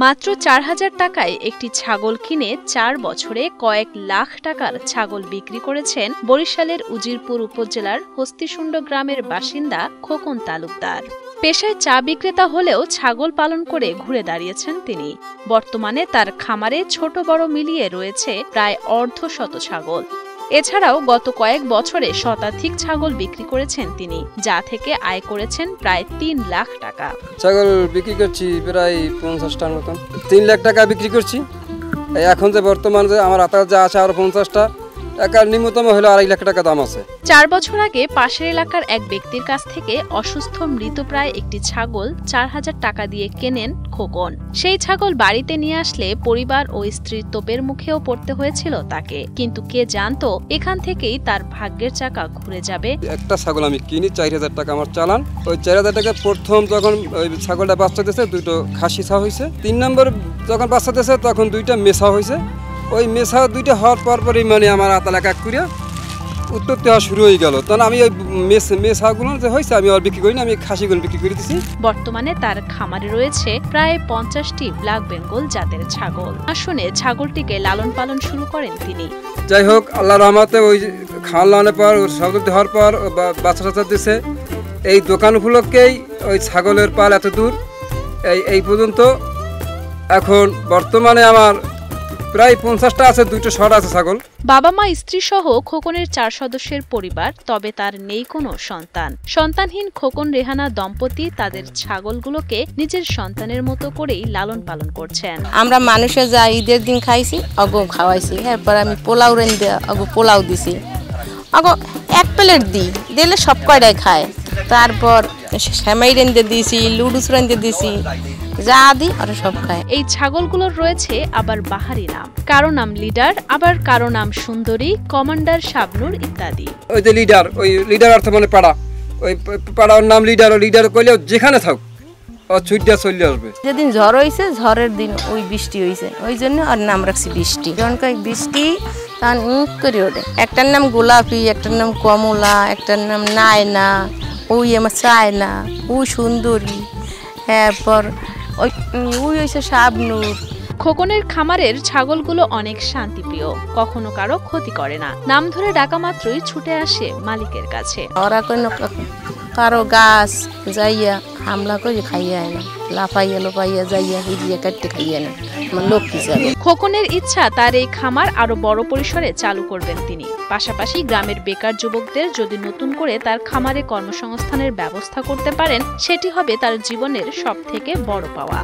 মাত্র ৪,০০০ টাকায় একটি ছাগল কিনে ৪ বছরে কয়েক লাখ টাকার ছাগল বিক্রি করেছেন বরিশালের উজিরপুর উপজেলার হস্তিশুণ্ড গ্রামের বাসিন্দা খোকন তালুকদার। পেশায় চা বিক্রেতা হলেও ছাগল পালন করে ঘুরে দাঁড়িয়েছেন তিনি। বর্তমানে তার খামারে ছোট বড় মিলিয়ে রয়েছে প্রায় অর্ধশত ছাগল। এছাড়াও গত কয়েক বছরে শতাধিক ছাগল বিক্রি করেছেন তিনি, যা থেকে আয় করেছেন প্রায় ৩ লাখ টাকা। ছাগল বিক্রি করছি প্রায় ৫০টার মতন, ৩ লাখ টাকা বিক্রি করছি। এখন যে বর্তমানে যে আমার হাতে যা আছে আরো ৫০টা টাকার নিম্নতম হলো ২.৫ লাখ টাকা দাম আছে। ৪ বছর আগে পাশের এলাকার এক ব্যক্তির কাছ থেকে অসুস্থ মৃতপ্রায় একটি ছাগল ৪,০০০ টাকা দিয়ে কেনেন খোকন। সেই ছাগল বাড়িতে নিয়ে আসলে পরিবার ও স্ত্রীর তোপের মুখেও পড়তে হয়েছিল তাকে, কিন্তু কে জানতো এখান থেকেই তার ভাগ্যের চাকা ঘুরে যাবে। একটা ছাগল আমি কিনি ৪,০০০ টাকা আমার চালান। ওই ৪,০০০ টাকা প্রথম যখন ওই ছাগলটা বাচ্চা দিয়েছে ২টো খাসি ছা হয়েছে, ৩ নম্বর যখন বাচ্চা দিয়েছে তখন 2টা মেছা হয়েছে। ওই মেছা 2টা হওয়ার পরপরই মানে আমার আতালা কাক করিয়া উৎপত্তি হওয়া শুরু হয়ে গেল। তখন আমি ওই মেছাগুলো যে হয়েছে আমি আর বিক্রি করি না, আমি খাসিগুলো বিক্রি করে দিচ্ছি। বর্তমানে তার খামারে রয়েছে প্রায় ৫০টি ব্ল্যাক বেঙ্গল জাতের ছাগল। আসলে ছাগলটিকে লালন পালন শুরু করেন তিনি। যাই হোক, আল্লাহর রহমতে ওই খাওয়ানোর পর ছাগল হওয়ার পর বাচ্চা টাচ্চা দিচ্ছে। এই দোকান উপলক্ষেই ওই ছাগলের পাল এত দূর এই পর্যন্ত। এখন বর্তমানে আমার প্রায় ৫০টা আছে, 2টো শর্ট আছে ছাগল। বাবা মা স্ত্রী সহ খোকনের 4 সদস্যের পরিবার, তবে তার নেই কোনো সন্তান। সন্তানহীন খোকন রেহানা দম্পতি তাদের ছাগলগুলোকে নিজের সন্তানের মতো করেই লালন পালন করছেন। আমরা মানুষে যা ঈদের দিন খাইছি অগো খাওয়াইছি, এরপর আমি পোলাও রেঁধে অগো পোলাও দিছি, অগো 1 প্লেট দিলে সব কয়টাই খায়। তারপর সেমাই রেঁধে দিয়েছি, লুডুস রেঁধে দিয়েছি, যা দিই আর সব খায়। এই ছাগলগুলোর রয়েছে আবার বাহারি নাম, কারো নাম লিডার, আবার কারো নাম সুন্দরী, কমান্ডার, শাবনুর ইত্যাদি। ওই যে লিডার, ওই লিডার অর্থ মানে পাড়া, ওই পাড়ার নাম লিডার। ওই লিডার কইলেও যেখানে থাক ও ছুটিয়া চলে আসবে। যেদিন ঝড় হয়েছে ঝড়ের দিন ওই বৃষ্টি হয়েছে, ওই জন্য আর নাম রাখছি বৃষ্টি। যখন বৃষ্টি তখন করে ওঠে। একটার নাম গোলাপি, একটার নাম কমলা, একটার নাম নায়না, ওই আমার চায়না, ওই সুন্দরী, এরপর ওই হয়েছে শাবনুর। খোকনের খামারের ছাগলগুলো অনেক শান্তিপ্রিয়, কখনো কারো ক্ষতি করে না। নাম ধরে ডাকা মাত্রই ছুটে আসে মালিকের কাছে। ওরা কোনো কারো গাছ যাইয়া হামলা করে খাইয়া না, লাফাইয়া লোপাইয়া যাইয়া হিজিয়া কাটতে খাইয়া না, আমার লক্ষ্মী যাবে। খোকনের ইচ্ছা তার এই খামার আরো বড় পরিসরে চালু করবেন তিনি। পাশাপাশি গ্রামের বেকার যুবকদের যদি নতুন করে তার খামারে কর্মসংস্থানের ব্যবস্থা করতে পারেন, সেটি হবে তার জীবনের সবথেকে বড় পাওয়া।